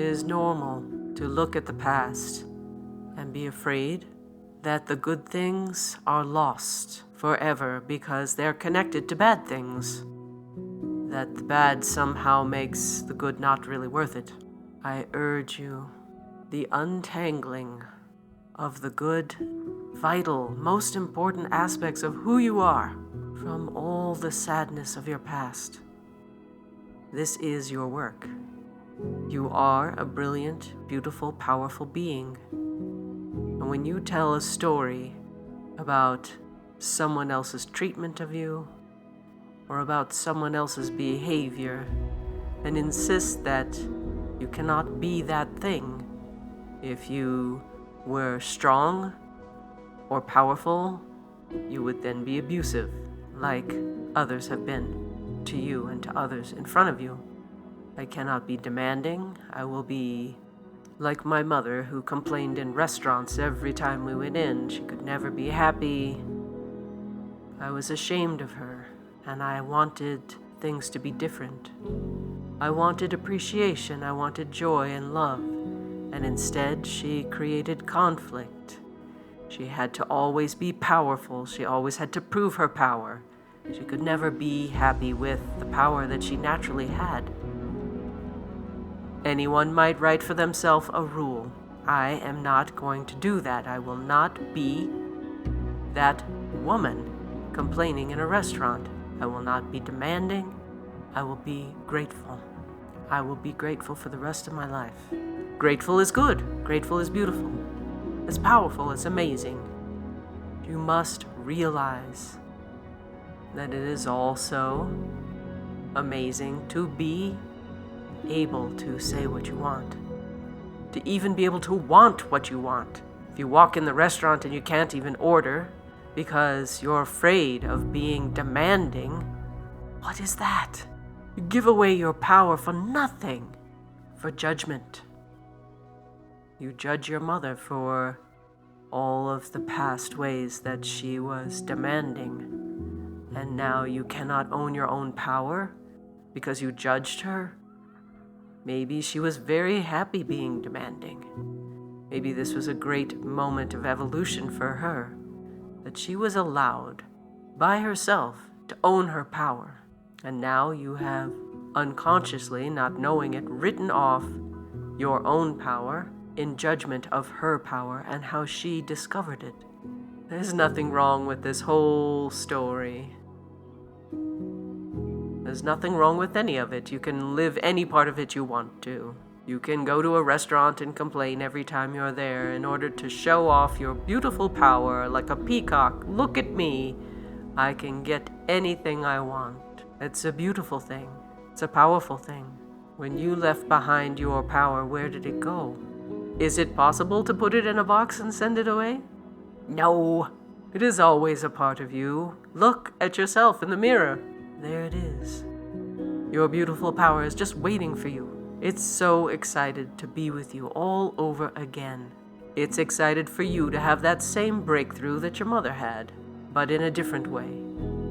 is normal to look at the past and be afraid that the good things are lost forever because they're connected to bad things, that the bad somehow makes the good not really worth it. I urge you, the untangling of the good, vital, most important aspects of who you are from all the sadness of your past. This is your work. You are a brilliant, beautiful, powerful being. And when you tell a story about someone else's treatment of you, or about someone else's behavior, and insist that you cannot be that thing, if you were strong or powerful, you would then be abusive, like others have been to you and to others in front of you. I cannot be demanding. I will be like my mother, who complained in restaurants every time we went in. She could never be happy. I was ashamed of her, and I wanted things to be different. I wanted appreciation. I wanted joy and love. And instead, she created conflict. She had to always be powerful. She always had to prove her power. She could never be happy with the power that she naturally had. Anyone might write for themselves a rule. I am not going to do that. I will not be that woman complaining in a restaurant. I will not be demanding. I will be grateful. I will be grateful for the rest of my life. Grateful is good. Grateful is beautiful. It's powerful. It's amazing. You must realize that it is also amazing to be able to say what you want, to even be able to want what you want. If you walk in the restaurant and you can't even order because you're afraid of being demanding, what is that? You give away your power for nothing, for judgment. You judge your mother for all of the past ways that she was demanding, and now you cannot own your own power because you judged her. Maybe she was very happy being demanding. Maybe this was a great moment of evolution for her, that she was allowed by herself to own her power. And now you have unconsciously, not knowing it, written off your own power in judgment of her power and how she discovered it. There's nothing wrong with this whole story. There's nothing wrong with any of it. You can live any part of it you want to. You can go to a restaurant and complain every time you're there in order to show off your beautiful power like a peacock. Look at me. I can get anything I want. It's a beautiful thing. It's a powerful thing. When you left behind your power, where did it go? Is it possible to put it in a box and send it away? No. It is always a part of you. Look at yourself in the mirror. There it is. Your beautiful power is just waiting for you. It's so excited to be with you all over again. It's excited for you to have that same breakthrough that your mother had, but in a different way.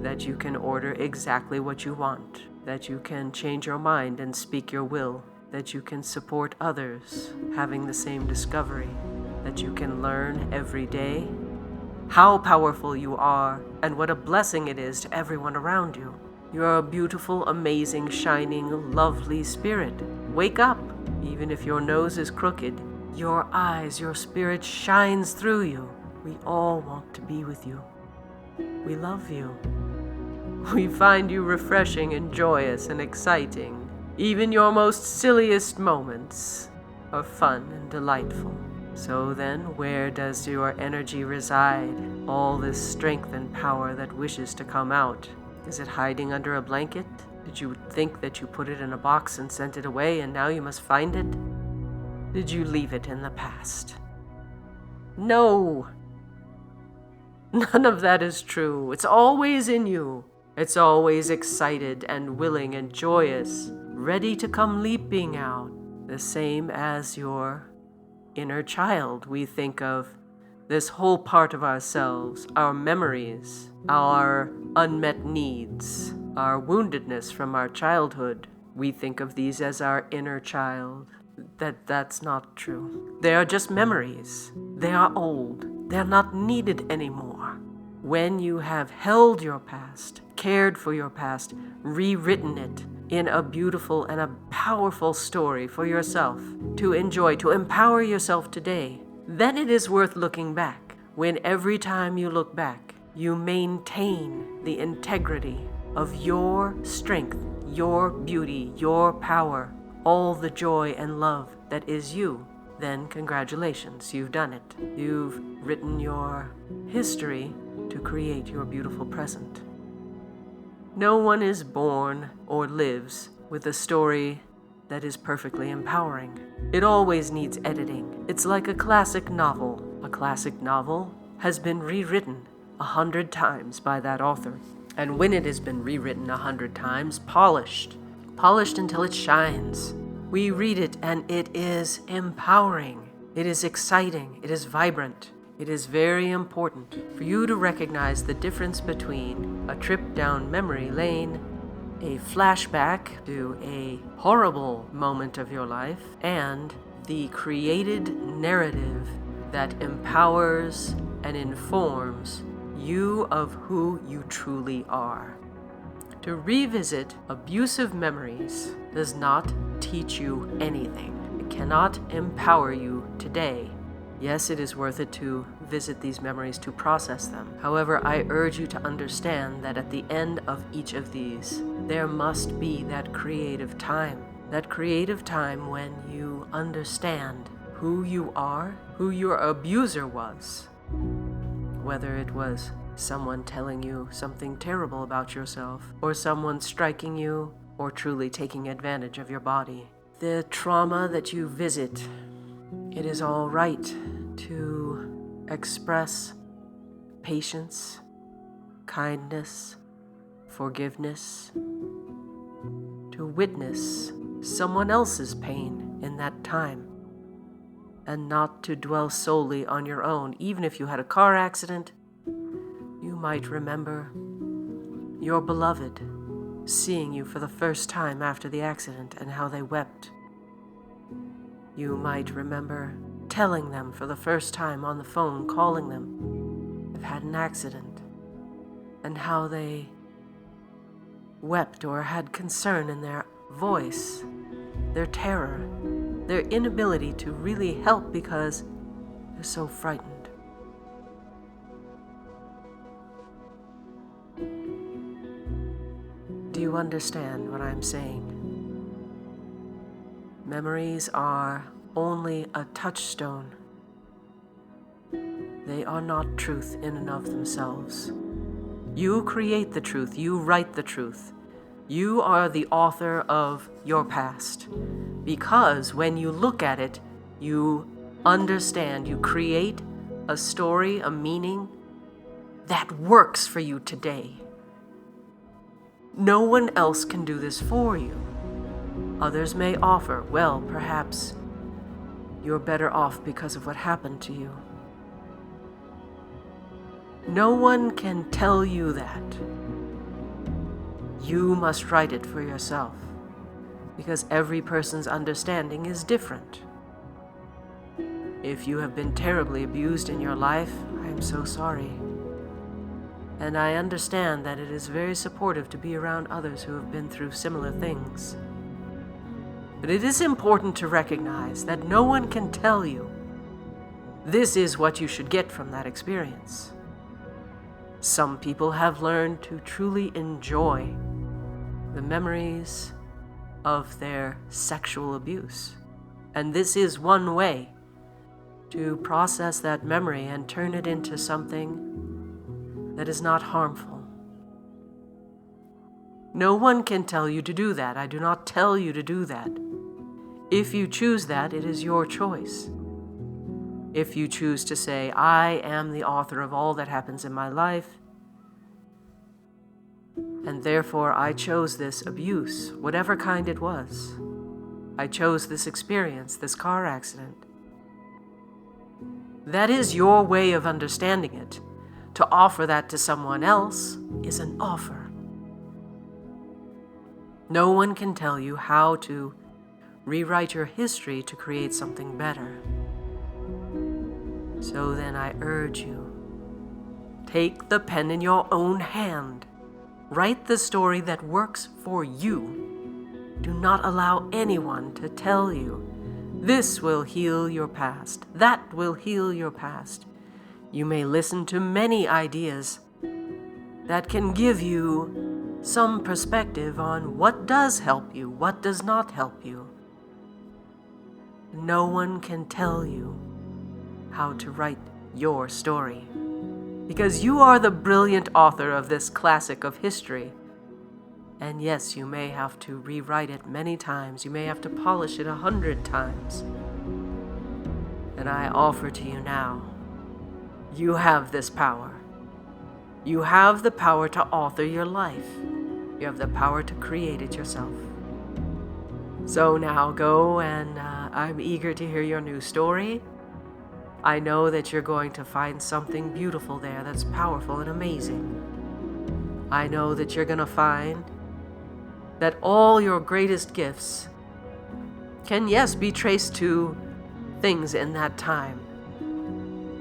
That you can order exactly what you want. That you can change your mind and speak your will. That you can support others having the same discovery. That you can learn every day how powerful you are and what a blessing it is to everyone around you. You're a beautiful, amazing, shining, lovely spirit. Wake up. Even if your nose is crooked, your eyes, your spirit shines through you. We all want to be with you. We love you. We find you refreshing and joyous and exciting. Even your most silliest moments are fun and delightful. So then, where does your energy reside? All this strength and power that wishes to come out. Is it hiding under a blanket? Did you think that you put it in a box and sent it away and now you must find it? Did you leave it in the past? No! None of that is true. It's always in you. It's always excited and willing and joyous, ready to come leaping out. The same as your inner child. We think of this whole part of ourselves, our memories, our unmet needs, our woundedness from our childhood. We think of these as our inner child. That's not true. They are just memories. They are old. They're not needed anymore. When you have held your past, cared for your past, rewritten it in a beautiful and a powerful story for yourself to enjoy, to empower yourself today, then it is worth looking back. When every time you look back, you maintain the integrity of your strength, your beauty, your power, all the joy and love that is you, then congratulations, you've done it. You've written your history to create your beautiful present. No one is born or lives with a story that is perfectly empowering. It always needs editing. It's like a classic novel. A classic novel has been rewritten 100 times by that author. And when it has been rewritten 100 times, polished until it shines, we read it and it is empowering. It is exciting. It is vibrant. It is very important for you to recognize the difference between a trip down memory lane, a flashback to a horrible moment of your life, and the created narrative that empowers and informs you of who you truly are. To revisit abusive memories does not teach you anything. It cannot empower you today. Yes, it is worth it to visit these memories to process them. However, I urge you to understand that at the end of each of these, there must be that creative time when you understand who you are, who your abuser was, whether it was someone telling you something terrible about yourself, or someone striking you, or truly taking advantage of your body. The trauma that you visit, it is all right to express patience, kindness, forgiveness, to witness someone else's pain in that time, and not to dwell solely on your own. Even if you had a car accident, you might remember your beloved seeing you for the first time after the accident and how they wept. You might remember telling them for the first time on the phone, calling them, they've had an accident, and how they wept or had concern in their voice, their terror, their inability to really help because they're so frightened. Do you understand what I'm saying? Memories are only a touchstone. They are not truth in and of themselves. You create the truth. You write the truth. You are the author of your past. Because when you look at it, you understand, you create a story, a meaning that works for you today. No one else can do this for you. Others may offer, well, perhaps you're better off because of what happened to you. No one can tell you that. You must write it for yourself, because every person's understanding is different. If you have been terribly abused in your life, I am so sorry. And I understand that it is very supportive to be around others who have been through similar things. But it is important to recognize that no one can tell you this is what you should get from that experience. Some people have learned to truly enjoy the memories of their sexual abuse. And this is one way to process that memory and turn it into something that is not harmful. No one can tell you to do that. I do not tell you to do that. If you choose that, it is your choice. If you choose to say, I am the author of all that happens in my life, and therefore I chose this abuse, whatever kind it was. I chose this experience, this car accident. That is your way of understanding it. To offer that to someone else is an offer. No one can tell you how to rewrite your history to create something better. So then I urge you, take the pen in your own hand. Write the story that works for you. Do not allow anyone to tell you, this will heal your past, that will heal your past. You may listen to many ideas that can give you some perspective on what does help you, what does not help you. No one can tell you how to write your story, because you are the brilliant author of this classic of history. And yes, you may have to rewrite it many times. You may have to polish it 100 times. And I offer to you now, you have this power. You have the power to author your life. You have the power to create it yourself. So now go, and I'm eager to hear your new story. I know that you're going to find something beautiful there that's powerful and amazing. I know that you're going to find that all your greatest gifts can, yes, be traced to things in that time.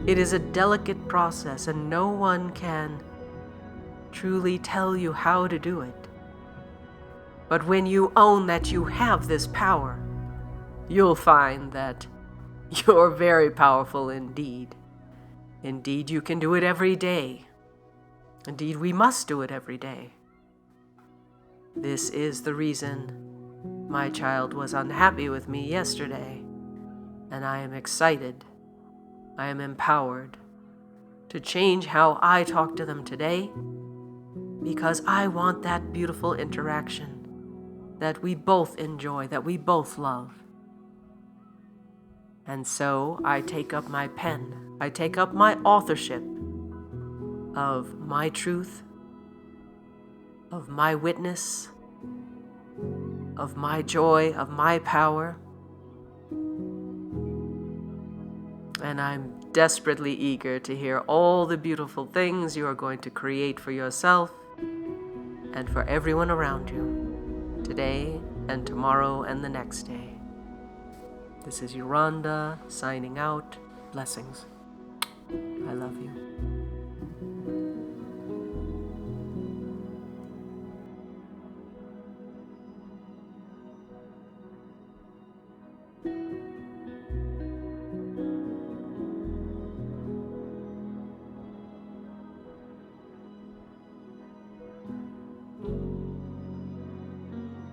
It is a delicate process, and no one can truly tell you how to do it. But when you own that you have this power, you'll find that you're very powerful indeed. Indeed, you can do it every day. Indeed, we must do it every day. This is the reason my child was unhappy with me yesterday, and I am excited, I am empowered to change how I talk to them today, because I want that beautiful interaction that we both enjoy, that we both love. And so I take up my pen, I take up my authorship of my truth, of my witness, of my joy, of my power. And I'm desperately eager to hear all the beautiful things you are going to create for yourself and for everyone around you, today and tomorrow and the next day. This is Uranda signing out. Blessings. I love you.